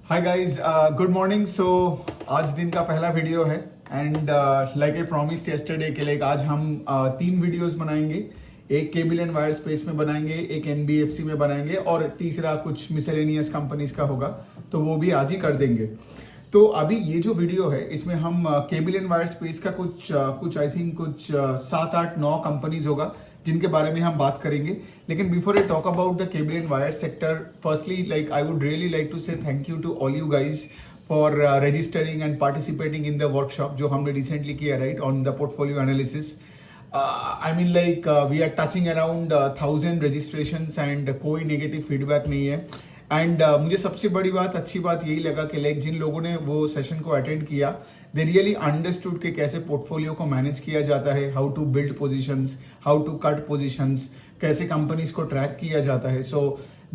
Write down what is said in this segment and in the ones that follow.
हाय guys, good morning. So आज दिन का पहला वीडियो है and like I promised yesterday के लाइक आज हम तीन वीडियोस बनाएंगे। एक केबल एंड वायर स्पेस में बनाएंगे, एक एनबीएफसी में बनाएंगे और तीसरा कुछ मिसेलेनियस कंपनीज का होगा, तो वो भी आज ही कर देंगे। तो अभी ये जो वीडियो है इसमें हम केबल एंड वायर स्पेस का कुछ आई थिंक कुछ 7-8-9 कंपनीज होगा जिनके बारे में हम बात करेंगे। लेकिन before I talk about the cable and wire sector, firstly like I would really like to say thank you to all you guys for registering and participating in the workshop जो हमने रिसेंटली किया, right, on the portfolio analysis. I mean like we are touching around 1000 registrations and कोई negative feedback नहीं है। And मुझे सबसे बड़ी बात, अच्छी बात यही लगा कि लाइक जिन लोगों ने वो सेशन को अटेंड किया, दे रियली अंडरस्टूड कि कैसे पोर्टफोलियो को मैनेज किया जाता है, how to build positions, how to cut positions, कैसे कंपनीज को ट्रैक किया जाता है। So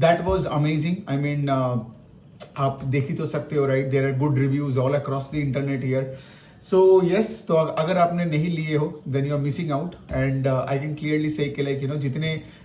that was amazing. I mean आप देख ही तो सकते हो, right, there are good reviews all across the internet here. So yes, तो अगर आपने नहीं लिए हो then you are missing out. And I can clearly say कि लाइक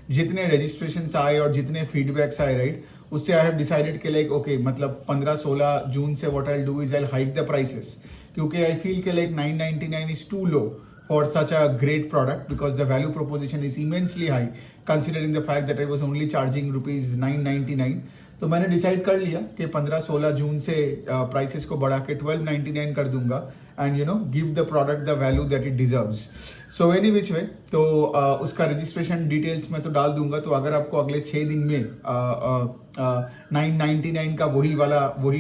जितने रजिस्ट्रेशन आए और जितने फीडबैक्स आए, राइट, उससे आई हैव डिसाइडेड कि लाइक ओके, मतलब 15-16 जून से what I will do is I will hike the prices, क्योंकि आई फील कि like 999 is too low for such a great product because the value proposition is immensely high considering the fact that I was only charging ₹999। तो मैंने decide कर लिया कि 15-16 जून से prices को बढ़ा के 1299 कर दूंगा and give the product the value that it deserves. So any which way, तो उसका रजिस्ट्रेशन डिटेल्स में तो डाल दूंगा। तो अगर आपको अगले 6 दिन में 999 का वही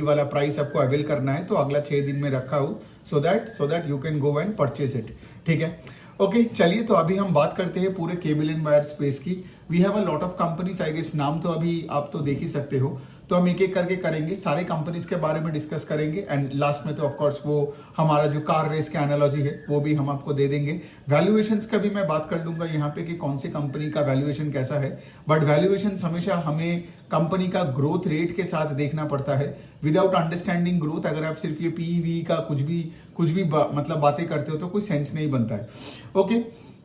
वाला प्राइस आपको अवेल करना है तो अगला 6 दिन में रखा हो, so that you can go and purchase it. ठीक है, ओके, चलिए तो अभी हम बात करते हैं पूरे केबल एंड वायर स्पेस की। We have a lot of companies, I guess नाम तो अभी आप तो देख ही सकते हो, तो हम एक एक करके करेंगे, सारे कंपनीज के बारे में डिस्कस करेंगे एंड लास्ट में तो ऑफ कोर्स वो हमारा जो कार रेस का एनालॉजी है वो भी हम आपको दे देंगे। वैल्यूएशंस का भी मैं बात कर दूंगा यहाँ पे कि कौन सी कंपनी का वैल्यूएशन कैसा है, बट वैल्यूएशंस हमेशा हमें कंपनी का ग्रोथ रेट के साथ देखना पड़ता है। विदाउट अंडरस्टैंडिंग ग्रोथ अगर आप सिर्फ ये पीवी का कुछ भी मतलब बातें करते हो तो कोई सेंस नहीं बनता है। ओके,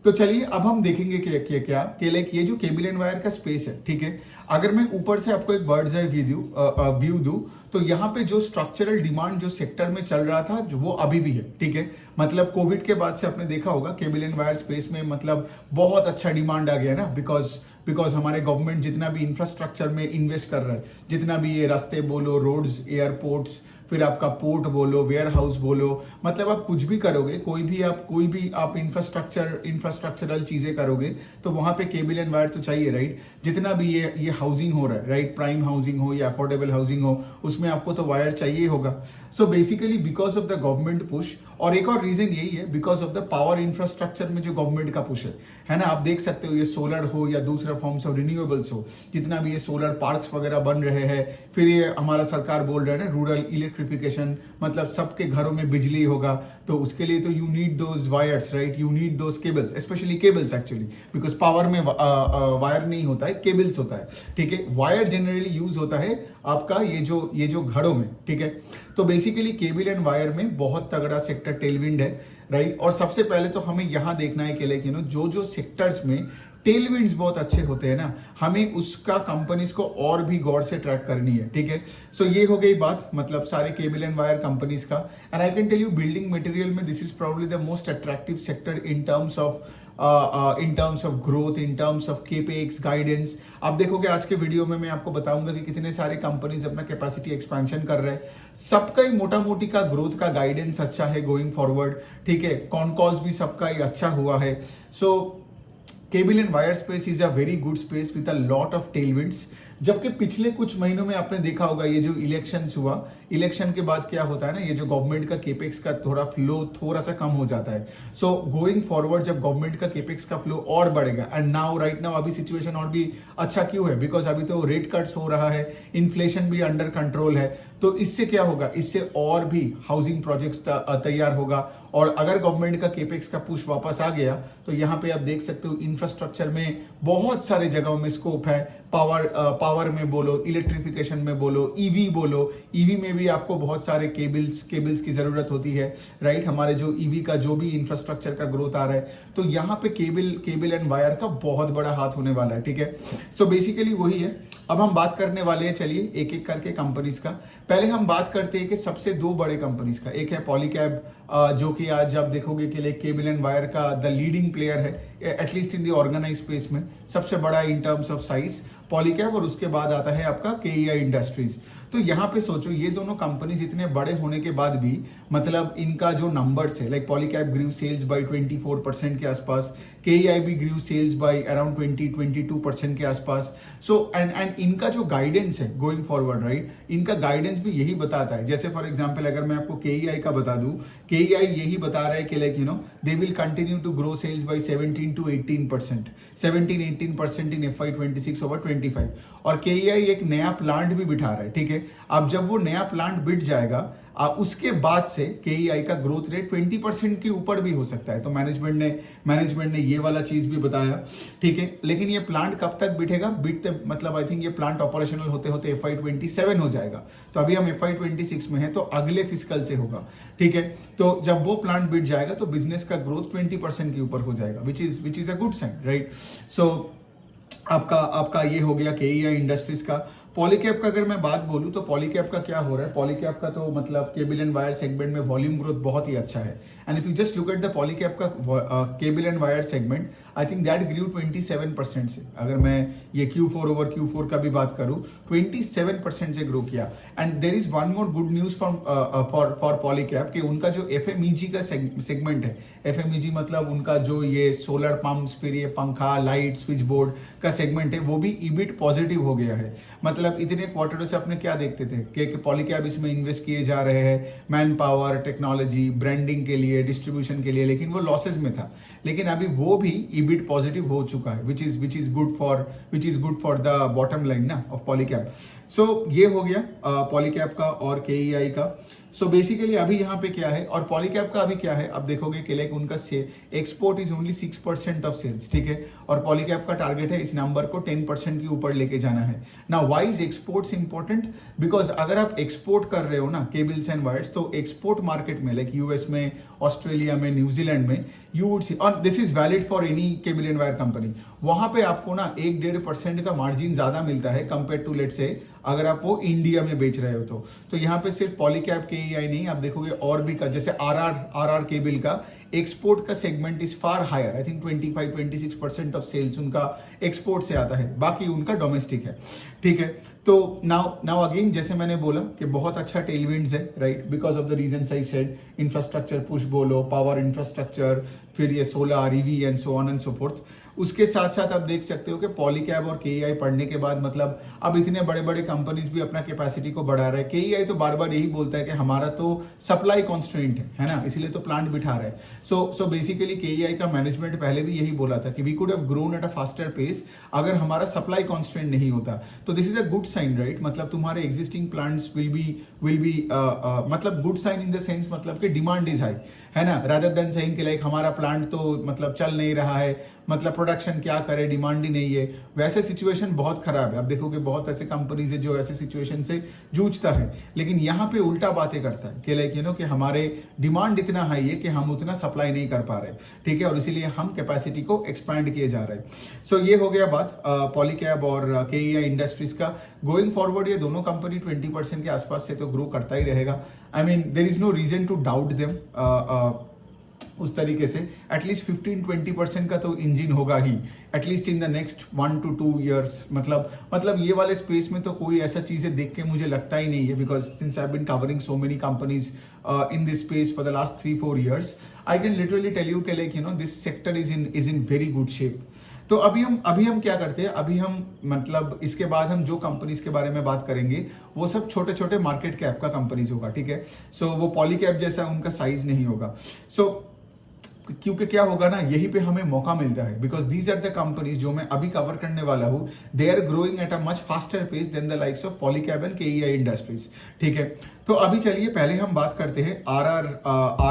तो चलिए अब हम देखेंगे कि लाइक ये जो केबल एंड वायर का स्पेस है, ठीक है, अगर मैं ऊपर से आपको एक बर्ड्स आई व्यू दूं तो यहाँ पे जो स्ट्रक्चरल डिमांड जो सेक्टर में चल रहा था जो वो अभी भी है। ठीक है, मतलब कोविड के बाद से आपने देखा होगा केबल एंड वायर स्पेस में मतलब बहुत अच्छा डिमांड आ गया ना, बिकॉज हमारे गवर्नमेंट जितना भी इंफ्रास्ट्रक्चर में इन्वेस्ट कर रहा है, जितना भी ये रास्ते बोलो, रोड्स, एयरपोर्ट्स, फिर आपका पोर्ट बोलो, वेयर हाउस बोलो, मतलब आप कुछ भी करोगे, कोई भी आप इंफ्रास्ट्रक्चरल चीजें करोगे तो वहां पे केबल एंड वायर तो चाहिए, राइट। जितना भी ये हाउसिंग हो रहा है, राइट, प्राइम हाउसिंग हो या अफोर्डेबल हाउसिंग हो, उसमें आपको तो वायर चाहिए होगा। So basically because of the government push, और एक और रीजन यही है because of the power infrastructure में जो गवर्नमेंट का पुश है ना। आप देख सकते हो ये सोलर हो या दूसरा फॉर्म्स ऑफ रिन्यूएबल्स हो, जितना भी ये सोलर पार्क्स वगैरह बन रहे हैं, फिर ये हमारा सरकार बोल रहा है ना रूरल इलेक्ट्रिफिकेशन, मतलब सबके घरों में बिजली होगा, तो उसके लिए तो you need those wires, right, you need those cables, specially cables actually, because power में वायर नहीं होता है, केबल्स होता है। ठीक है, वायर जनरली यूज होता है आपका ये जो घरों में। ठीक है, तो बेसिकली केबल एंड वायर में बहुत तगड़ा सेक्टर टेलविंड है, राइट। और सबसे पहले तो हमें यहां देखना है कि लाइक जो सेक्टर्स में टेलविंड्स बहुत अच्छे होते हैं ना, हमें उसका कंपनीज को और भी गौर से ट्रैक करनी है। ठीक है, सो ये हो गई बात मतलब सारे केबल एंड वायर कंपनीज का। And I can tell you building material में this is probably the most attractive sector in terms of growth, in terms of capex guidance. आप देखोगे आज के वीडियो में मैं आपको बताऊंगा कि कितने सारे कंपनीज अपना कैपेसिटी एक्सपेंशन कर रहे हैं, सबका ही मोटा मोटी का ग्रोथ का गाइडेंस अच्छा है गोइंग फॉरवर्ड। ठीक है, कॉन कॉल्स भी सबका ही अच्छा हुआ है। So cable and wire space is a very good space with a lot of tailwinds. जबकि पिछले कुछ महीनों में आपने देखा होगा ये जो इलेक्शंस हुआ, इलेक्शन के बाद क्या होता है ना, ये जो गवर्नमेंट का केपेक्स का थोड़ा सा कम हो जाता है। सो गोइंग फॉरवर्ड जब गवर्नमेंट का केपेक्स का फ्लो और बढ़ेगा, एंड राइट नाउ अभी सिचुएशन और भी अच्छा क्यों है, बिकॉज अभी तो रेट कट्स हो रहा है, इन्फ्लेशन भी अंडर कंट्रोल है, तो इससे क्या होगा, इससे और भी हाउसिंग प्रोजेक्ट्स तैयार होगा, और अगर गवर्नमेंट का केपेक्स का पुश वापस आ गया तो यहाँ पे आप देख सकते हो इंफ्रास्ट्रक्चर में बहुत सारे जगहों में स्कोप है। पावर में बोलो, इलेक्ट्रिफिकेशन में बोलो, ईवी बोलो, ईवी में भी आपको बहुत सारे केबल्स की जरूरत होती है, राइट। हमारे जो ईवी का जो भी इंफ्रास्ट्रक्चर का ग्रोथ आ रहा है तो यहाँ पे केबल एंड वायर का बहुत बड़ा हाथ होने वाला है, ठीक है। सो बेसिकली वही है। अब हम बात करने वाले हैं, चलिए एक एक करके कंपनीज का। पहले हम बात करते हैं कि सबसे दो बड़े कंपनीज का। एक है पॉलीकैब, जो कि आज आप देखोगे कि केबल एंड वायर का द लीडिंग प्लेयर है, at least in the organised space में सबसे बड़ा in terms of size Polycab, और उसके बाद आता है आपका केईआई इंडस्ट्रीज। तो यहाँ पे सोचो ये दोनों कंपनीज इतने बड़े होने के बाद भी मतलब इनका जो नंबर्स है, like Polycab grew sales by 24% के आसपास, केईआई भी ग्रीव सेल्स बाय अराउंड 22% के आसपास। सो एंड इनका जो गाइडेंस है गोइंग फॉरवर्ड, राइट, इनका गाइडेंस भी यही बताता है। जैसे फॉर एग्जांपल अगर मैं आपको केईआई का बता दूं, केईआई यही बता रहा है कि like they will continue to grow sales by 17 to 18%, 17-18% in FY26 over 25। और केईआई एक नया प्लांट भी बिठा रहा है, ठीक है। अब जब वो नया प्लांट बिठ जाएगा उसके बाद से केईआई का ग्रोथ रेट 20% के ऊपर भी हो सकता है। तो मैनेजमेंट ने ये वाला चीज भी बताया, ठीक है। लेकिन ये प्लांट कब तक बिठेगा, बिठते मतलब आई थिंक ये प्लांट ऑपरेशनल होते होते FY27 हो जाएगा। तो अभी हम FY26 में है तो अगले फिस्कल से होगा, ठीक है। तो जब वो प्लांट बिठ जाएगा तो बिजनेस का ग्रोथ 20% के ऊपर हो जाएगा, which is a good sign, right. So आपका ये हो गया केईआई इंडस्ट्रीज का। पॉलीकैब का अगर मैं बात बोलूं तो पॉलीकैब का क्या हो रहा है, पॉलीकैब का तो मतलब केबल एंड वायर सेगमेंट में वॉल्यूम ग्रोथ बहुत ही अच्छा है। And if you just look at the Polycab का cable and wire segment, I think that grew 27% से। अगर मैं ये Q4 ओवर Q4 का भी बात करूं, 27% से ग्रो किया। And there is one more good news for Polycab कि उनका जो FMEG का सेगमेंट है, FMEG मतलब उनका जो ये सोलर पंप्स, फिर ये पंखा, लाइट, स्विच बोर्ड का सेगमेंट है, वो भी ईबिट पॉजिटिव हो गया है। मतलब इतने क्वार्टर से अपने क्या देखते थे कि पॉलीकैब इसमें इन्वेस्ट किए जा रहे हैं मैन पावर, टेक्नोलॉजी, ब्रांडिंग के लिए, डिस्ट्रीब्यूशन के लिए, लेकिन वो लॉसेज में था। लेकिन अभी वो भी ईबिट पॉजिटिव हो चुका है, which is good for the bottom line ना ऑफ पॉलीकैब। सो ये हो गया पॉलीकैब का और केईआई का। सो बेसिकली अभी यहाँ पे क्या है, और पॉलीकैब का अभी क्या है, अब देखोगे कि लाइक उनका export is only 6% of sales, ठीक है। और पॉलीकैब का टारगेट है इस नंबर को 10% के ऊपर लेके जाना है। Now why is exports important, because अगर आप एक्सपोर्ट कर रहे हो ना केबल्स एंड वायर्स, तो एक्सपोर्ट मार्केट में लाइक यूएस में, ऑस्ट्रेलिया में, न्यूजीलैंड में, यू वुड सी, और this is valid for any cable and wire company, वहां पे आपको ना 1-1.5% का मार्जिन ज्यादा मिलता है कंपेयर टू लेट्स से अगर आप वो इंडिया में बेच रहे हो तो यहाँ पे सिर्फ पॉलीकैब केईआई नहीं, आप देखोगे और भी का, जैसे आरआर केबल का एक्सपोर्ट का segment is far higher, I think 25-26% of sales उनका एक्सपोर्ट से आता है, बाकी उनका डोमेस्टिक है, ठीक है। तो नाउ अगेन जैसे मैंने बोला कि बहुत अच्छा टेलविंड्स है, right, because of the reasons I said, infrastructure push बोलो, पावर इंफ्रास्ट्रक्चर, फिर ये solar, EV and so on and so fourth. उसके साथ साथ आप देख सकते हो कि पॉलीकैब और केईआई पढ़ने के बाद मतलब अब इतने बड़े बड़े कंपनीज भी अपना कैपेसिटी को बढ़ा रहे हैं। केईआई तो बार बार यही बोलता है कि हमारा तो सप्लाई कॉन्स्ट्रेंट है ना, इसीलिए तो प्लांट बिठा रहा है। सो बेसिकली केईआई का मैनेजमेंट पहले भी यही बोला था कि we could have grown at a faster pace अगर हमारा सप्लाई कॉन्स्ट्रेंट नहीं होता। तो this is a good sign, right, मतलब तुम्हारे एग्जिस्टिंग प्लांट्स विल बी मतलब good sign in the sense मतलब कि डिमांड इज हाई, है ना, रादर देन सेइंग कि लाइक हमारा प्लांट तो मतलब चल नहीं रहा है, मतलब प्रोडक्शन क्या करे, डिमांड ही नहीं है। वैसे सिचुएशन बहुत खराब है। आप देखोगे बहुत ऐसे कंपनीज है जो ऐसे सिचुएशन से जूझता है, लेकिन यहाँ पे उल्टा बातें करता है कि लाइक कि हमारे डिमांड इतना हाई है कि हम उतना सप्लाई नहीं कर पा रहे, ठीक है, और इसीलिए हम कैपेसिटी को एक्सपैंड किए जा रहे हैं। सो ये हो गया बात पॉलीकैब और केईआई इंडस्ट्रीज का। गोइंग फॉरवर्ड ये दोनों कंपनी 20% के आसपास से तो ग्रो करता ही रहेगा। I mean there is no reason to doubt them उस तरीके से। एटलीस्ट 15-20% का तो इंजन होगा ही, at least in the next 1 to 2 years। मतलब ये वाले स्पेस में तो कोई ऐसा चीजें देख के मुझे लगता ही नहीं है, because since I have been covering so many companies in this space for the last 3-4 years, I can literally tell you के like this sector is in very good shape. तो अभी हम क्या करते हैं, अभी हम मतलब इसके बाद हम जो कंपनीज के बारे में बात करेंगे वो सब छोटे छोटे मार्केट कैप का कंपनीज होगा, ठीक है। सो वो पॉलीकैब जैसा उनका साइज नहीं होगा। सो क्योंकि क्या होगा ना, यहीं पे हमें मौका मिलता है, because these are the companies जो मैं अभी कवर करने वाला हूँ, they are growing at a much faster pace than the likes of Polycab and KEI industries. ठीक है, तो अभी चलिए पहले हम बात करते हैं आर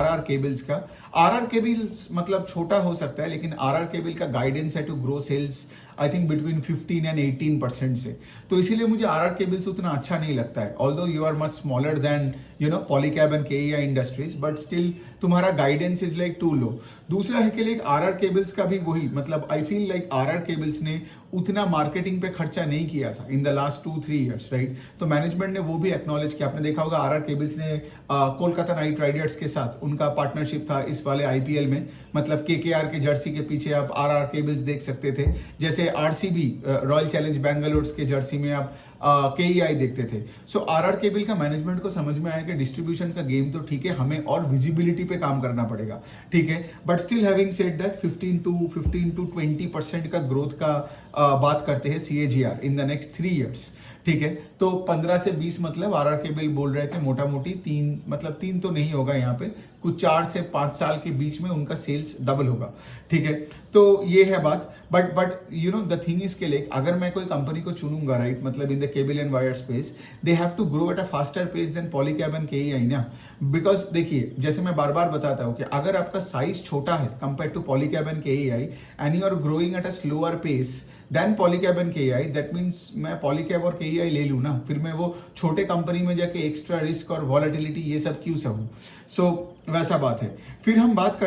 आर केबल्स का। आर आर केबल्स मतलब छोटा हो सकता है, लेकिन आर आर केबल का गाइडेंस है to grow sales I think between 15 and 18% से। तो इसीलिए मुझे आर आर केबल्स उतना अच्छा नहीं लगता है, although you are much smaller than Polycab and KEI industries, but still तुम्हारा guidance is like too low. दूसरा है कि लाइक आर आर केबल्स का भी वही, मतलब I feel like R R cables ने उतना मार्केटिंग पे खर्चा नहीं किया था in the last 2-3 years, right. तो मैनेजमेंट ने वो भी एक्नॉलेज किया। आपने देखा होगा आर आर केबल्स ने कोलकाता नाइट राइडर्स के साथ उनका पार्टनरशिप था इस वाले आईपीएल में, मतलब केकेआर के जर्सी के पीछे आप आर आर केबल्स देख सकते थे, जैसे आरसीबी रॉयल चैलेंज बैंगलोर के जर्सी में आप केईआई देखते थे। सो आर आर केबल का मैनेजमेंट को समझ में आया कि डिस्ट्रीब्यूशन का गेम तो ठीक है, हमें और विजिबिलिटी पे काम करना पड़ेगा, ठीक है। But still having said that 15 to 20% का ग्रोथ का बात करते हैं CAGR in the next 3 years, ठीक है। तो 15 से 20 मतलब आर आर केबल बोल रहे थे मोटा मोटी 3, मतलब 3 तो नहीं होगा यहाँ पे, कुछ 4 से 5 साल के बीच में उनका सेल्स डबल होगा, ठीक है। तो ये है बात। But you know the thing is के लाइक अगर मैं कोई कंपनी को चुनूंगा, राइट, मतलब in the cable and wire space, they have to grow at a faster pace than Polycab and KEI ना। बिकॉज देखिए, जैसे मैं बार बार बताता हूँ कि अगर आपका साइज छोटा है compare to Polycab and KEI and you are growing at a slower pace than Polycab and KEI, that means मैं पॉलीकैब और केईआई ले लूँ ना, फिर मैं वो छोटे कंपनी में जाके एक्स्ट्रा रिस्क और वॉलेटिलिटी ये सब क्यों सहूं। सो वैसा बात है। फिर हम बात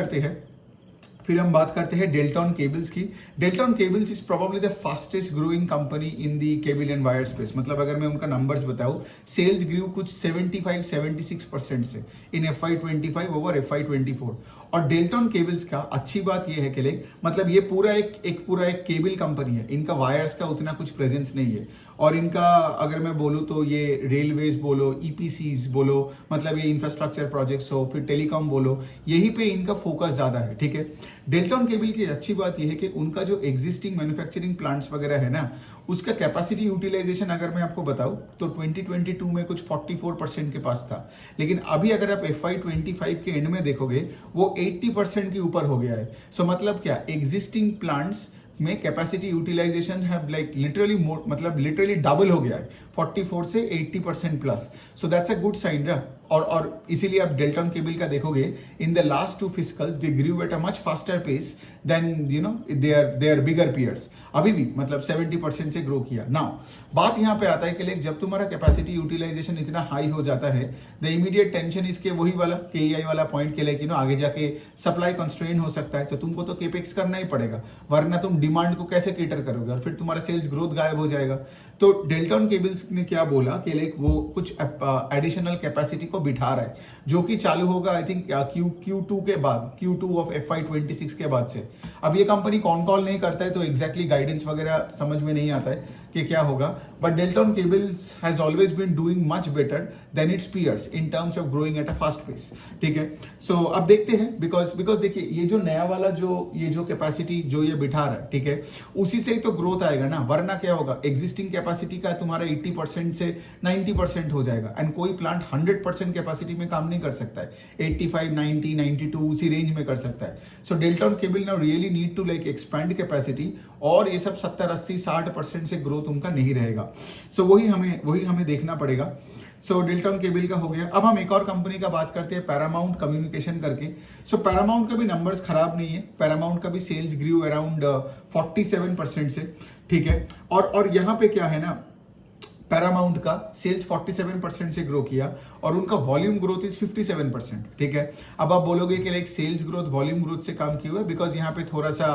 करते हैं डेल्टन केबल्स की। Delton cables is probably the fastest growing company in the cable and wire space. मतलब अगर मैं उनका नंबर्स बताऊं, सेल्स ग्रू कुछ 75-76% से इन FY25 ओवर FY24। और डेल्टन केबल्स का अच्छी बात यह है कि लाइक मतलब ये पूरा एक केबल कंपनी है, इनका वायर्स का उतना कुछ प्रेजेंस नहीं है। और इनका अगर मैं बोलूँ तो ये रेलवेज बोलो, ईपीसीज बोलो, मतलब ये इंफ्रास्ट्रक्चर प्रोजेक्ट्स हो, फिर टेलीकॉम बोलो, यहीं पे इनका फोकस ज्यादा है, ठीक है। डेल्टन केबल की अच्छी बात यह है कि उनका जो एग्जिस्टिंग मैन्युफैक्चरिंग प्लांट्स वगैरह है ना, उसका कैपेसिटी यूटिलाइजेशन अगर मैं आपको बताऊं तो 2022 में कुछ 44% के पास था, लेकिन अभी अगर आप FY25 के एंड में देखोगे वो 80% के ऊपर हो गया है। सो मतलब क्या, एग्जिस्टिंग प्लांट्स में कैपेसिटी यूटिलाइजेशन है लाइक लिटरली डबल हो गया है, 44 से 80% plus. So that's a good sign ना। और इसीलिए आप डेल्टन केबल का देखोगे in the last 2 fiscals they grew at a much faster pace than their bigger peers. अभी भी मतलब 70% से ग्रो किया। नाउ बात यहाँ पे आता है कि जब तुम्हारा कैपेसिटी यूटिलाइजेशन इतना हाई हो जाता है, द इमीडिएट टेंशन इसके वही वाला केईआई वाला पॉइंट के लिए आगे जाके सप्लाई कंस्ट्रेन हो सकता है। तो तुमको तो केपेक्स करना ही पड़ेगा, वरना तुम डिमांड को कैसे केटर करोगे और फिर तुम्हारा सेल्स ग्रोथ गायब हो जाएगा। तो डेल्टन केबल्स ने क्या बोला कि लाइक वो कुछ एडिशनल कैपेसिटी को बिठा रहा है, जो कि चालू होगा आई थिंक Q2 के बाद, Q2 ऑफ FY26 के बाद से। अब ये कंपनी कॉल नहीं करता है तो एग्जैक्टली गाइडेंस वगैरह समझ में नहीं आता है कि क्या होगा, but Delton cables has always been doing much better than its peers in terms of growing at a fast pace, ठीक है। सो अब देखते हैं, बिकॉज देखिए ये जो नया वाला जो कैपेसिटी जो ये बिठा रहा है, ठीक है, उसी से ही तो ग्रोथ आएगा ना, वरना क्या होगा, एग्जिस्टिंग कैपेसिटी का तुम्हारा 80% से 90% हो जाएगा एंड कोई प्लांट 100% कैपेसिटी में काम नहीं कर सकता है, 85, 90, 92 उसी रेंज में कर सकता है। So Delton cable now really need to like expand capacity, और ये सब 70, 80, 60% से ग्रोथ उनका नहीं रहेगा। सो वही हमें देखना पड़ेगा। सो डेल्टन केबल का हो गया। अब हम एक और कंपनी का बात करते हैं, पैरामाउंट कम्युनिकेशन करके। सो पैरामाउंट का भी नंबर्स खराब नहीं है, पैरामाउंट का भी सेल्स ग्रू अराउंड 47% से, ठीक है। और यहाँ पे क्या है ना, पैरामाउंट का सेल्स 47% से ग्रो किया और उनका वॉल्यूम ग्रोथ इज 57%, ठीक है। अब आप बोलोगे कि like sales growth volume growth से काम क्यों है, बिकॉज यहाँ पे थोड़ा सा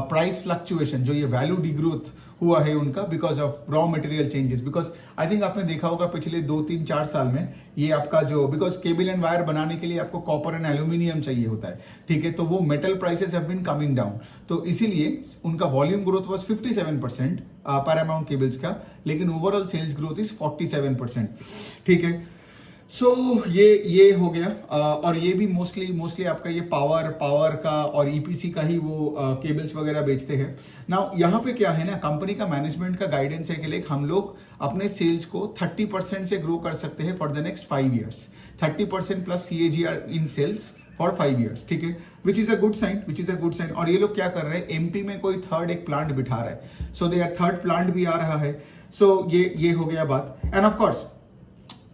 प्राइस फ्लक्चुएशन, जो ये वैल्यू डिग्रोथ हुआ है उनका because of raw material changes. Because I think आपने देखा होगा पिछले 2-3-4 साल में ये आपका जो, बिकॉज केबल एंड वायर बनाने के लिए आपको कॉपर एंड एल्यूमिनियम चाहिए होता है, ठीक है, तो वो metal prices have been coming down, तो इसीलिए उनका volume growth was 57% Paramount cables का, लेकिन ओवरऑल सेल्स ग्रोथ इज 47%, ठीक है। सो ये हो गया। और ये भी मोस्टली आपका ये पावर का और ईपीसी का ही वो केबल्स वगैरह बेचते हैं। नाउ यहाँ पे क्या है ना, कंपनी का मैनेजमेंट का गाइडेंस है कि लाइक हम लोग अपने सेल्स को 30% से ग्रो कर सकते हैं for the next 5 years, 30% plus CAGR in sales for 5 years, ठीक है, which is a good sign. और ये लोग क्या कर रहे हैं, एमपी में कोई थर्ड एक प्लांट बिठा रहा है, सो दे थर्ड प्लांट भी आ रहा है। सो ये हो गया बात। End of course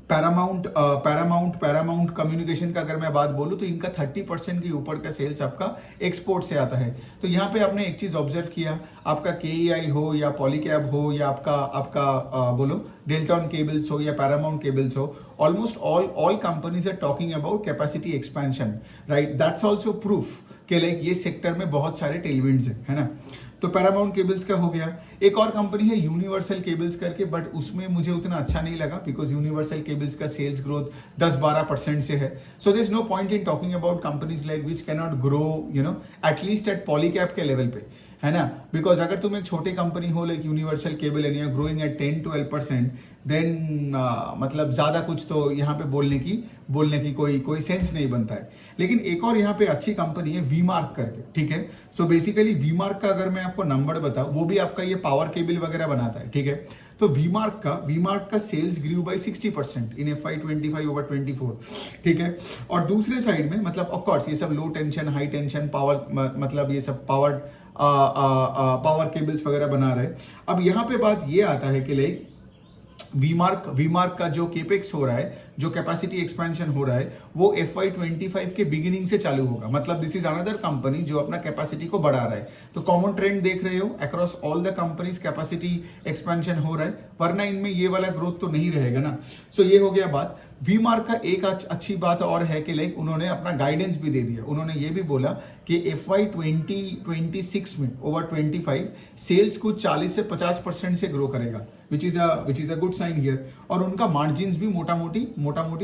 Paramount communication का अगर मैं बात बोलूं तो इनका 30% के ऊपर का सेल्स आपका एक्सपोर्ट से आता है। तो यहाँ पे आपने एक चीज ऑब्जर्व किया, आपका केईआई हो या पॉलीकैब हो या आपका बोलो डेल्टन केबल्स हो या पैरामाउंट केबल्स हो, almost all companies are talking about capacity expansion, right. That's also proof कि लाइक ये सेक्टर में बहुत सारे टेलविंड्स है ना। तो पैरामाउंट केबल्स का हो गया। एक और कंपनी है यूनिवर्सल केबल्स करके, बट उसमें मुझे उतना अच्छा नहीं लगा बिकॉज यूनिवर्सल केबल्स का सेल्स ग्रोथ 10-12% से है। So there is no point in talking about companies like which can not grow at least at Polycab के लेवल पे, है ना। बिकॉज अगर तुम एक छोटी कंपनी हो like Universal cable and you are growing at 10-12%, then मतलब ज्यादा कुछ तो यहाँ पे बोलने की कोई सेंस नहीं बनता है। लेकिन एक और यहाँ पे अच्छी कंपनी है वी-मार्क करके, ठीक है। सो बेसिकली वी-मार्क का अगर मैं आपको नंबर बताऊं, वो भी आपका ये पावर केबल वगैरह बनाता है, ठीक है। तो वी-मार्क का sales grew by 60% in FY25 over 24, ठीक है। और दूसरे साइड में मतलब ऑफ कोर्स ये सब लो टेंशन हाई टेंशन पावर मतलब ये सब पावर केबल्स वगैरह बना रहे। अब यहाँ पे बात ये आता है कि लाइक वी-मार्क का जो केपेक्स हो रहा है, जो कैपेसिटी एक्सपेंशन हो रहा है, वो FY25 के बिगिनिंग से चालू होगा। मतलब दिस इज अनदर कंपनी जो अपना कैपेसिटी को बढ़ा रहा है। तो कॉमन ट्रेंड देख रहे हो across all the companies capacity expansion हो रहा है, वरना इनमें ये वाला ग्रोथ तो नहीं रहेगा ना। सो ये हो गया बात। वी-मार्क का एक अच्छी बात और है कि लाइक उन्होंने अपना गाइडेंस भी दे दिया। उन्होंने ये भी बोला कि FY26 में ओवर 25 सेल्स कुछ 40 से 50% से ग्रो करेगा, which is a good sign here. और उनका मार्जिन्स भी मोटा मोटी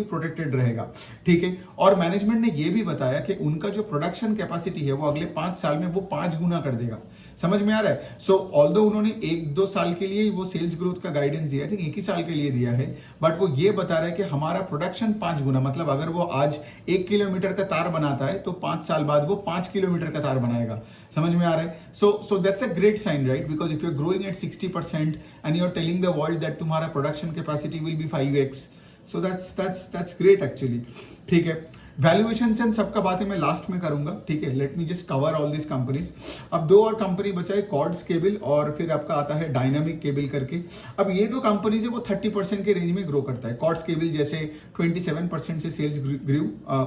प्रोटेक्टेड रहेगा, ठीक है। और मैनेजमेंट ने ये भी बताया कि उनका जो प्रोडक्शन कैपेसिटी है वो अगले 5 साल में वो 5 गुना कर देगा। समझ में आ रहा है। सो ऑल्दो उन्होंने 1-2 साल के लिए वो सेल्स ग्रोथ का गाइडेंस दिया था, 1 ही साल के लिए दिया है, बट वो ये बता रहा है कि हमारा प्रोडक्शन 5 गुना, मतलब अगर वो आज 1 किलोमीटर का तार बनाता है तो 5 साल बाद वो 5 किलोमीटर का तार बनाएगा। समझ में आ रहा है। So that's a great sign, right, because if you are growing at 60% and you are telling the world that तुम्हारा production capacity will be 5x, so that's great actually, ठीक है। वैल्यूएशंस एंड सबका बातें मैं लास्ट में करूंगा, ठीक है। Let me just cover all this companies. अब 2 और कंपनी बचा है, कॉर्ड्स केबल और फिर आपका आता है डायनामिक केबल करके। अब ये 2 कंपनीज है वो 30% के रेंज में ग्रो करता है। कॉर्ड्स केबल जैसे 27% से सेल्स ग्रू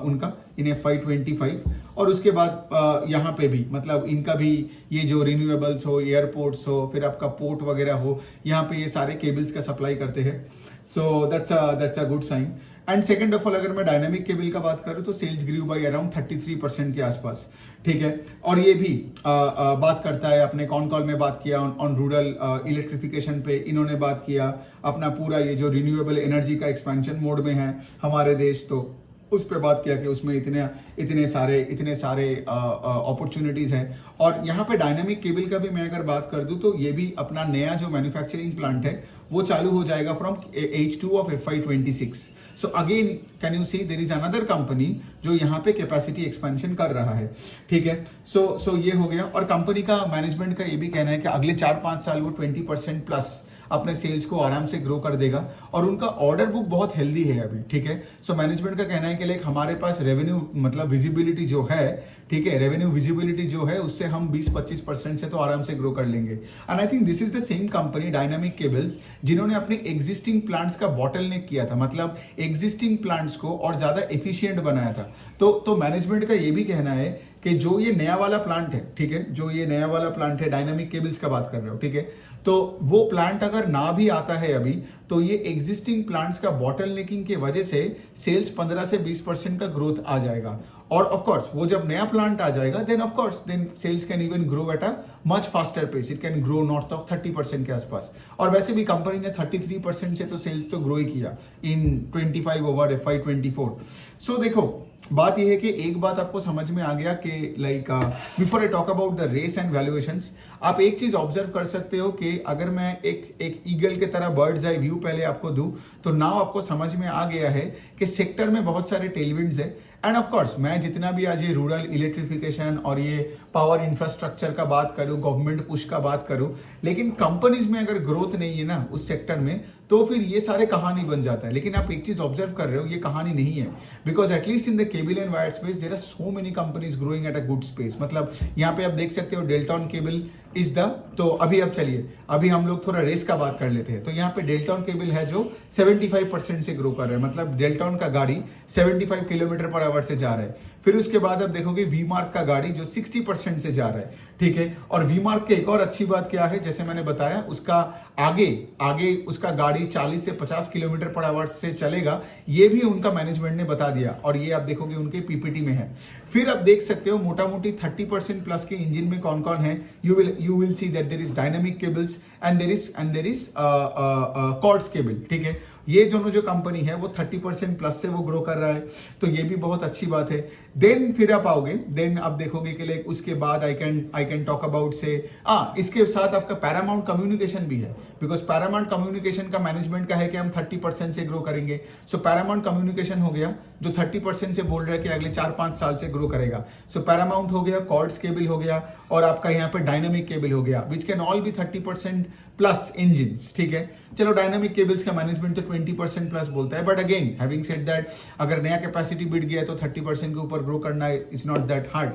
उनका इन FY25। और उसके बाद यहाँ पे भी मतलब इनका भी ये जो रिन्यूएबल्स हो, एयरपोर्ट्स हो, फिर आपका पोर्ट वगैरह हो, यहाँ पे ये सारे केबल्स का सप्लाई करते हैं। So that's a good sign. And second of all अगर मैं डायनामिक केबल का बात करूं तो सेल्स ग्रू बाय अराउंड 33% के आसपास, ठीक है। और ये भी बात करता है, अपने कॉन कॉल में बात किया ऑन रूरल इलेक्ट्रिफिकेशन पे, इन्होंने बात किया अपना पूरा ये जो रिन्यूएबल एनर्जी का एक्सपेंशन मोड में है हमारे देश, तो उस पर बात किया कि उसमें इतने सारे अपॉर्चुनिटीज हैं। और यहाँ पे डायनामिक केबल का भी मैं अगर बात कर दूं तो ये भी अपना नया जो मैन्युफैक्चरिंग प्लांट है वो चालू हो जाएगा from H2 of FY26। So again can you see there is another company जो यहाँ पे कैपेसिटी एक्सपेंशन कर रहा है, ठीक है। सो ये हो गया। और कंपनी का मैनेजमेंट का ये भी कहना है कि अगले 4-5 साल वो 20% प्लस अपने सेल्स को आराम से ग्रो कर देगा। और उनका ऑर्डर बुक बहुत हेल्दी है अभी, ठीक है। सो मैनेजमेंट का कहना है कि लाइक हमारे पास रेवेन्यू मतलब विजिबिलिटी जो है, ठीक है, रेवेन्यू विजिबिलिटी जो है उससे हम 20-25% से तो आराम से ग्रो कर लेंगे। And I think this is the same company dynamic cables जिन्होंने अपने एग्जिस्टिंग प्लांट्स का बॉटलनेक किया था, मतलब एग्जिस्टिंग प्लांट्स को और ज्यादा एफिशिएंट बनाया था। तो मैनेजमेंट का ये भी कहना है कि जो ये नया वाला प्लांट है, ठीक है, जो ये नया वाला प्लांट है, डायनामिक केबल्स का बात कर रहे हो, ठीक है, तो वो प्लांट अगर ना भी आता है अभी तो ये एग्जिस्टिंग प्लांट्स का बॉटल नेकिंग की वजह से सेल्स 15 से 20% का ग्रोथ आ जाएगा। और ऑफ कोर्स वो जब नया प्लांट आ जाएगा then sales can even grow at a much faster pace, it can grow north of 30% के आसपास। और वैसे भी कंपनी ने 33% से तो सेल्स तो ग्रो ही किया इन 25 ओवर FY24। सो देखो बात यह है कि एक बात आपको समझ में आ गया कि like before I talk about the race and valuations, आप एक चीज ऑब्जर्व कर सकते हो कि अगर मैं एक ईगल के तरह बर्ड्स आई व्यू पहले आपको दूं तो नाउ आपको समझ में आ गया है कि सेक्टर में बहुत सारे टेलविंड्स है एंड ऑफ कोर्स मैं जितना भी आज ये रूरल इलेक्ट्रिफिकेशन और ये पावर इंफ्रास्ट्रक्चर का बात करूं, गवर्नमेंट पुश का बात करूं, लेकिन कंपनीज में अगर ग्रोथ नहीं है ना उस सेक्टर में, तो फिर ये सारे कहानी बन जाता है। लेकिन आप एक चीज ऑब्जर्व कर रहे हो, ये कहानी नहीं है, because at least in the cable and wire space there are so many companies growing at a good space. मतलब यहाँ पे आप देख सकते हो डेल्टन केबल इज द, तो अभी अब चलिए अभी हम लोग थोड़ा रेस का बात कर लेते हैं। तो यहाँ पे डेल्टन केबल है जो 75% से ग्रो कर रहा है, मतलब डेल्टन का गाड़ी 75 किलोमीटर पर आवर से जा रहा है। फिर उसके बाद आप देखोगे वी-मार्क का गाड़ी जो 60% से जा रहा है, ठीक है। और वी-मार्क के एक और अच्छी बात क्या है, जैसे मैंने बताया, उसका आगे आगे उसका गाड़ी 40 से 50 किलोमीटर पर आवर से चलेगा, ये भी उनका मैनेजमेंट ने बता दिया, और ये आप देखोगे उनके पीपीटी में है। फिर आप देख सकते हो मोटा मोटी 30% प्लस के इंजन में कौन कौन है। You will see that there is Dynamic cables and there is Cords cable, ठीक है। ये दोनों जो कंपनी है वो 30% प्लस से वो ग्रो कर रहा है, तो ये भी बहुत अच्छी बात है। देन फिर आप आओगे, देन आप देखोगे कि लाइक उसके बाद आई कैन टॉक अबाउट से इसके साथ आपका पैरामाउंट कम्युनिकेशन भी है, बिकॉज पैरामाउंट कम्युनिकेशन का मैनेजमेंट का है कि हम 30% से ग्रो करेंगे। सो पैरामाउंट कम्युनिकेशन हो गया जो 30% से बोल रहा है कि अगले 4-5 साल से ग्रो करेगा। सो पैरामाउंट हो गया, कॉर्ड्स केबल हो गया, और आपका यहाँ पे डायनामिक केबल हो गया, which can all B 30% plus engine, ठीक है। चलो डायनामिक केबल्स का मैनेजमेंट तो 20% प्लस बोलता है, but again having said that, अगर नया कैपेसिटी बिट गया है तो 30% के ऊपर ग्रो करना इज नॉट दैट हार्ड।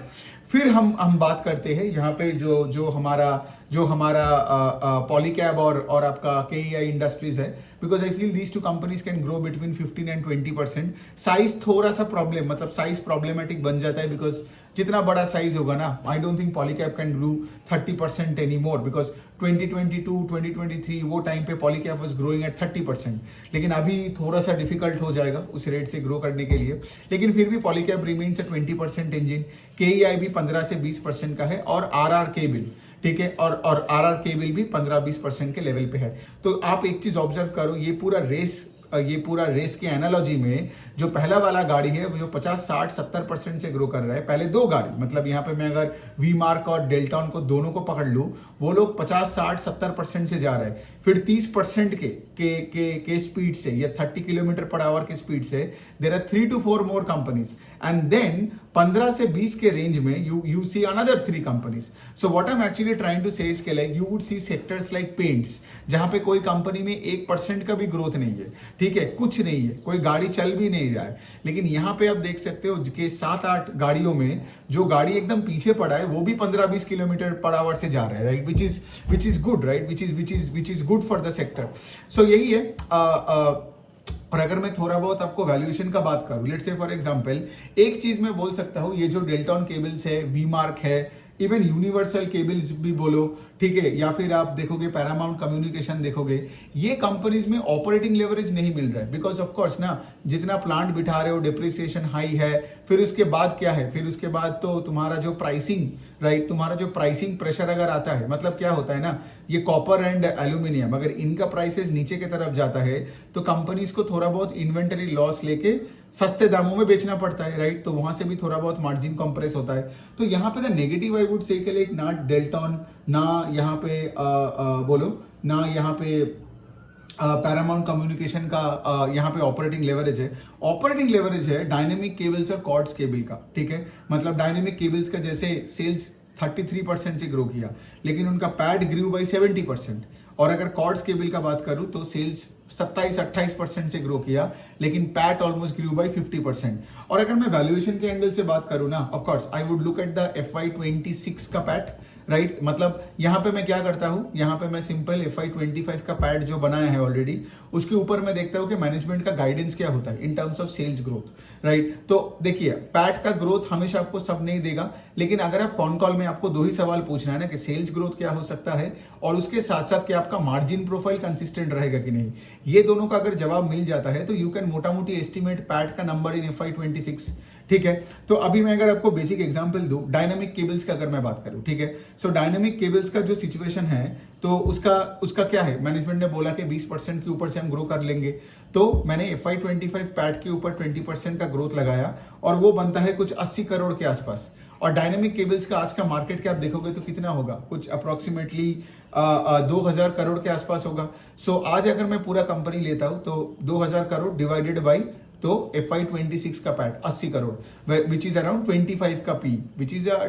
फिर हम बात करते हैं यहाँ पे जो हमारा पॉलीकैब और आपका केईआई इंडस्ट्रीज है, because I feel these two companies can grow between 15 and 20%। Size थोड़ा सा प्रॉब्लम, मतलब साइज प्रॉब्लमेटिक बन जाता है, बिकॉज जितना बड़ा साइज होगा ना, I don't think Polycab can grow 30% any more, because 2022 2023 वो टाइम पे पॉलीकैब वाज ग्रोइंग एट 30%, लेकिन अभी थोड़ा सा डिफिकल्ट हो जाएगा उस रेट से ग्रो करने के लिए। लेकिन फिर भी पॉलीकैब रिमेन्स ए 20% इंजन, केईआई भी 15 से 20% का है, और आरआर केबल, ठीक है, और आरआर केबल भी 15-20% के लेवल पे है। तो आप एक चीज ऑब्जर्व करो, ये पूरा रेस के एनालॉजी में जो पहला वाला गाड़ी है वो जो 50-60-70% से ग्रो कर रहा है, पहले दो गाड़ी, मतलब यहाँ पे मैं अगर वी-मार्क और डेल्टन को दोनों को पकड़ लूं, वो लोग 50-60-70% से जा रहे हैं। फिर 30% के स्पीड से, या 30 किलोमीटर पर आवर के स्पीड से there are 3 to 4 more companies, and then 15 से 20 के रेंज में you see another 3 companies. So what I am actually trying to say is के like you would see sectors like paints, जहां पे कोई company में 1% का भी ग्रोथ नहीं है, ठीक है, कुछ नहीं है, कोई गाड़ी चल भी नहीं रहा है। लेकिन यहाँ पे आप देख सकते हो कि 7-8 गाड़ियों में जो गाड़ी एकदम पीछे पड़ा है वो भी 15-20 किलोमीटर पर आवर से जा रहा है, right, which is good, right, which is good for the sector. So यही है। और अगर मैं थोड़ा बहुत आपको वैल्यूएशन का बात करूं, लेट्स से फॉर एग्जांपल, एक चीज मैं बोल सकता हूं, ये जो डेल्टन केबल्स है, वी-मार्क है, इवन यूनिवर्सल केबल्स भी बोलो, ठीक है, या फिर आप देखोगे पैरामाउंट कम्युनिकेशन देखोगे, ये कंपनीज में ऑपरेटिंग लेवरेज नहीं मिल रहा है, बिकॉज ऑफ कोर्स ना, जितना प्लांट बिठा रहे हो डिप्रिसिएशन हाई है। फिर उसके बाद क्या है, फिर उसके बाद तो तुम्हारा जो प्राइसिंग, राइट, तुम्हारा जो प्राइसिंग प्रेशर अगर आता है, मतलब क्या होता है ना, ये कॉपर एंड एल्यूमिनियम, अगर इनका प्राइसेस नीचे की तरफ जाता है तो कंपनीज को थोड़ा बहुत इन्वेंटरी लॉस लेके सस्ते दामों में बेचना पड़ता है, राइट, तो वहां से भी थोड़ा बहुत मार्जिन कंप्रेस होता है। तो यहाँ पे the negative I would say like ना डेल्टन, ना यहाँ पे बोलो, ना यहाँ पे पैरामाउंट कम्युनिकेशन का यहाँ पे ऑपरेटिंग लेवरेज है डायनेमिक केबल्स और कॉर्ड्स केबल का, ठीक है। मतलब डायनेमिक केबल्स का जैसे सेल्स 33% से ग्रो किया, लेकिन उनका पैड ग्रू बाई 70%, और अगर कॉर्ड्स केबल का बात करूं तो सेल्स 27-28% से ग्रो किया, लेकिन पैट ऑलमोस्ट ग्रू बाई 50%। और अगर मैं वैल्यूएशन के एंगल से बात करूं ना, of course I would look at the FY26 का पैट, राइट, मतलब यहाँ पे मैं क्या करता हूँ, यहाँ पे मैं सिंपल FY25 का पैड जो बनाया है ऑलरेडी, उसके ऊपर मैं देखता हूँ कि मैनेजमेंट का गाइडेंस क्या होता है in terms of sales growth, right. तो देखिए, पैड का ग्रोथ हमेशा आपको सब नहीं देगा, लेकिन अगर आप कॉन कॉल में आपको 2 ही सवाल पूछना है ना, कि सेल्स ग्रोथ क्या हो सकता है और उसके साथ साथ कि आपका मार्जिन प्रोफाइल कंसिस्टेंट रहेगा कि नहीं, ये दोनों का अगर जवाब मिल जाता है तो यू कैन मोटा मोटी एस्टिमेट पैड का नंबर इन FY26, ठीक है। तो अभी मैं अगर आपको बेसिक एग्जांपल दूं, डायनामिक केबल्स का अगर मैं बात करूं, ठीक है, सो डायनामिक केबल्स का जो सिचुएशन है, तो उसका क्या है, मैनेजमेंट ने बोला कि 20% के ऊपर से हम ग्रो कर लेंगे, तो मैंने FY25 पैड के ऊपर 20% का ग्रोथ लगाया, और वो बनता है कुछ 80 करोड़ के आसपास। और डायनामिक केबल्स का आज का मार्केट कैप देखोगे तो कितना होगा, कुछ अप्रोक्सीमेटली 2000 करोड़ के आसपास होगा। सो आज अगर मैं पूरा कंपनी लेता हूं तो 2000 करोड़ डिवाइडेड बाई तो FY26 का PAT 80 crore which is around 25 का P which is a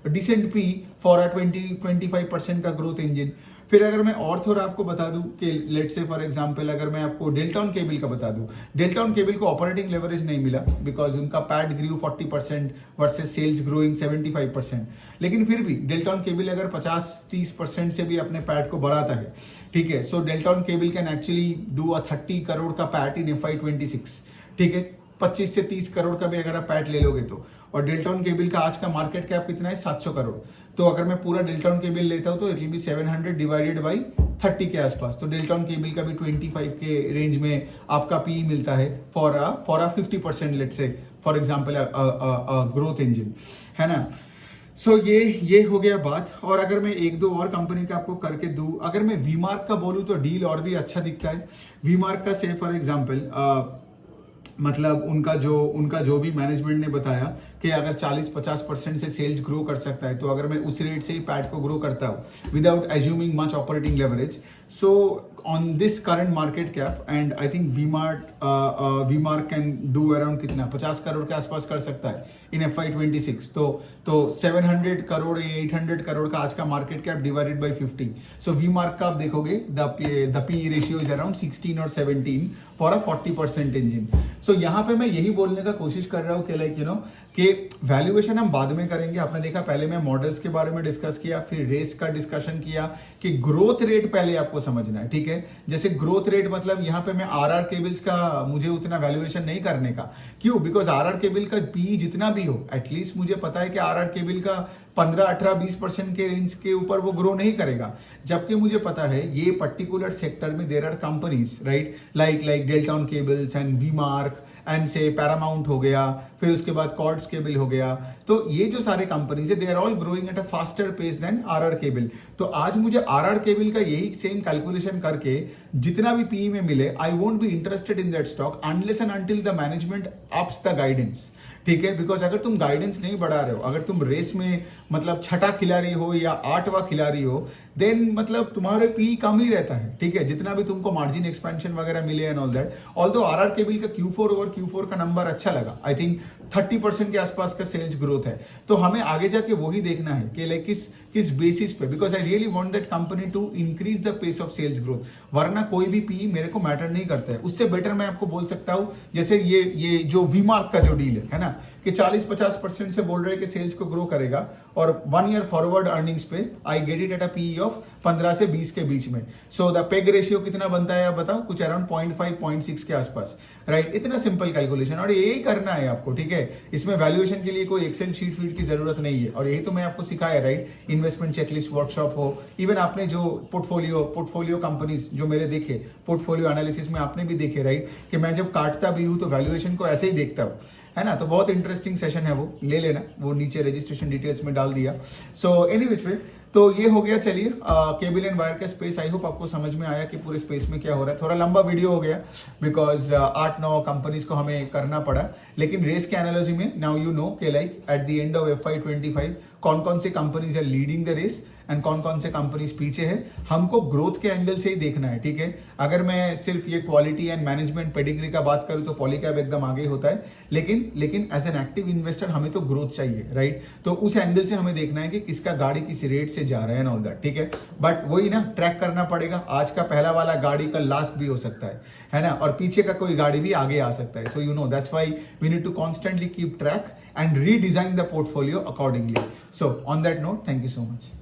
decent P for a 20-25% का ग्रोथ इंजन। फिर अगर मैं और थोड़ा आपको बता दूं कि लेट से फॉर एग्जांपल अगर मैं आपको डेल्टन केबल का बता दूं, डेल्टन केबल को ऑपरेटिंग लेवरेज नहीं मिला बिकॉज उनका पैट ग्रू 40% वर्सेस सेल्स ग्रोइंग 75%, लेकिन फिर भी डेल्टन केबल अगर 50-30% से भी अपने पैट को बढ़ाता है, ठीक है, so Delton cable can actually do a 30 crore का पैट इन FY26, ठीक है, 25 से 30 करोड़ का भी अगर आप पैट ले लोगे तो। और डेल्टन केबल का आज का मार्केट कैप कितना है, 700 करोड़। तो अगर मैं पूरा डेल्टन केबल लेता हूं तो it will be 700 divided by 30 के आसपास। तो डेल्टन केबल का भी 25 के रेंज में आपका पी मिलता है फॉर अ 50% लेट से फॉर एग्जांपल ग्रोथ इंजन, है ना। सो ये हो गया बात। और अगर मैं एक दो और कंपनी का आपको करके दूं, अगर मैं वी-मार्क का बोलूं तो डील और भी अच्छा दिखता है। वी-मार्क का से फॉर एग्जांपल मतलब उनका जो भी मैनेजमेंट ने बताया कि अगर 40-50% से सेल्स ग्रो कर सकता है, तो अगर मैं उस रेट से ही पैट को ग्रो करता हूँ without assuming much operating leverage, so on this current market cap and I think we-mark can do around कितना 50 करोड़ के आसपास कर सकता है इन FY26। तो 700 करोड़ या 800 करोड़ का आज का market cap divided by 50, so we-mark का आप देखोगे the P ratio is around 16 और 17 फॉर अ 40% इंजन। सो यहाँ पे मैं यही बोलने का कोशिश कर रहा हूँ कि लाइक यू नो कि वैल्यूएशन हम बाद में करेंगे। आपने देखा पहले मैं मॉडल्स के बारे में डिस्कस किया, फिर रेस का डिस्कशन किया कि ग्रोथ रेट पहले आपको समझना है, ठीक है। जैसे ग्रोथ रेट मतलब यहाँ पे मैं आरआर केबल्स का मुझे उतना वैल्यूएशन नहीं करने का, क्यों, बिकॉज आरआर केबल का पी जितना भी हो एटलीस्ट मुझे पता है कि आरआर केबल का 15-18-20% के रेंज के ऊपर वो ग्रो नहीं करेगा, जबकि मुझे पता है ये पर्टिकुलर सेक्टर में there are companies right like Delton cables and V Marc and से पैरामाउंट हो गया, फिर उसके बाद कॉर्ड्स केबल हो गया। तो ये जो सारे कंपनीज है they are all growing at a faster pace than RR cable. तो आज मुझे आरआर केबल का यही सेम कैलकुलेशन करके जितना भी पी में मिले, I won't be interested in that stock unless and until the management ups the guidance, ठीक है। बिकॉज अगर तुम गाइडेंस नहीं बढ़ा रहे हो, अगर तुम रेस में मतलब छठा खिलाड़ी हो या 8वां खिलाड़ी हो, देन मतलब तुम्हारे पी कम ही रहता है, ठीक है, जितना भी तुमको मार्जिन एक्सपेंशन वगैरह मिले and all that. Although RR cable का Q4 ओवर Q4 का नंबर अच्छा लगा, आई थिंक 30% के आसपास का सेल्स ग्रोथ है। तो हमें आगे जाके वही देखना है कि लाइक किस बेसिस पे, because I really want that company to increase the pace of sales growth, वरना कोई भी पी मेरे को मैटर नहीं करता है। उससे बेटर मैं आपको बोल सकता हूं जैसे ये जो वी-मार्क का जो डील है ना, कि 40-50% से बोल रहे हैं कि सेल्स को ग्रो करेगा और 1 ईयर फॉरवर्ड अर्निंग्स पे I get it at a P of 15 से 20 के बीच में। सो द पेग रेशियो कितना बनता है आप बताओ, कुछ अराउंड 0.5-0.6 के आसपास, राइट। इतना सिंपल कैलकुलेशन और यही करना है आपको, ठीक है। इसमें वैल्यूएशन के लिए कोई एक्सेल शीट फीट की जरूरत नहीं है और यही तो मैं आपको सिखाया, राइट। इन्वेस्टमेंट चेकलिस्ट वर्कशॉप हो, इवन आपने जो पोर्टफोलियो कंपनीज जो मेरे देखे पोर्टफोलियो एनालिसिस में आपने भी देखे, राइट, कि मैं जब काटता भी हूं तो वैल्यूएशन को ऐसे ही देखता हूं, है ना। तो बहुत इंटरेस्टिंग सेशन है, वो ले लेना, वो नीचे रजिस्ट्रेशन डिटेल्स में डाल दिया। सो एनी विच वे, तो ये हो गया। चलिए केबल एंड वायर का स्पेस, आई होप आपको समझ में आया कि पूरे स्पेस में क्या हो रहा है। थोड़ा लंबा वीडियो हो गया बिकॉज 8-9 कंपनीज को हमें करना पड़ा, लेकिन रेस के एनालॉजी में नाउ यू नो कि like at the end of FY25 कौन कौन से कंपनीज है लीडिंग द रेस एंड कौन कौन से कंपनीज पीछे है। हमको ग्रोथ के एंगल से ही देखना है, ठीक है। अगर मैं सिर्फ ये क्वालिटी एंड मैनेजमेंट पेडिग्री का बात करूं तो पॉलीकैब एकदम आगे होता है, लेकिन एज एन एक्टिव इन्वेस्टर हमें तो ग्रोथ चाहिए, राइट। तो उस एंगल से हमें देखना है कि किसका गाड़ी किस रेट से जा रहा है ऑल दैट, ठीक है। बट वही ना, ट्रैक करना पड़ेगा, आज का पहला वाला गाड़ी का लास्ट भी हो सकता है ना, और पीछे का कोई गाड़ी भी आगे आ सकता है। So you know that's why we need to constantly keep track and redesign the portfolio accordingly. So on that note, thank you so much.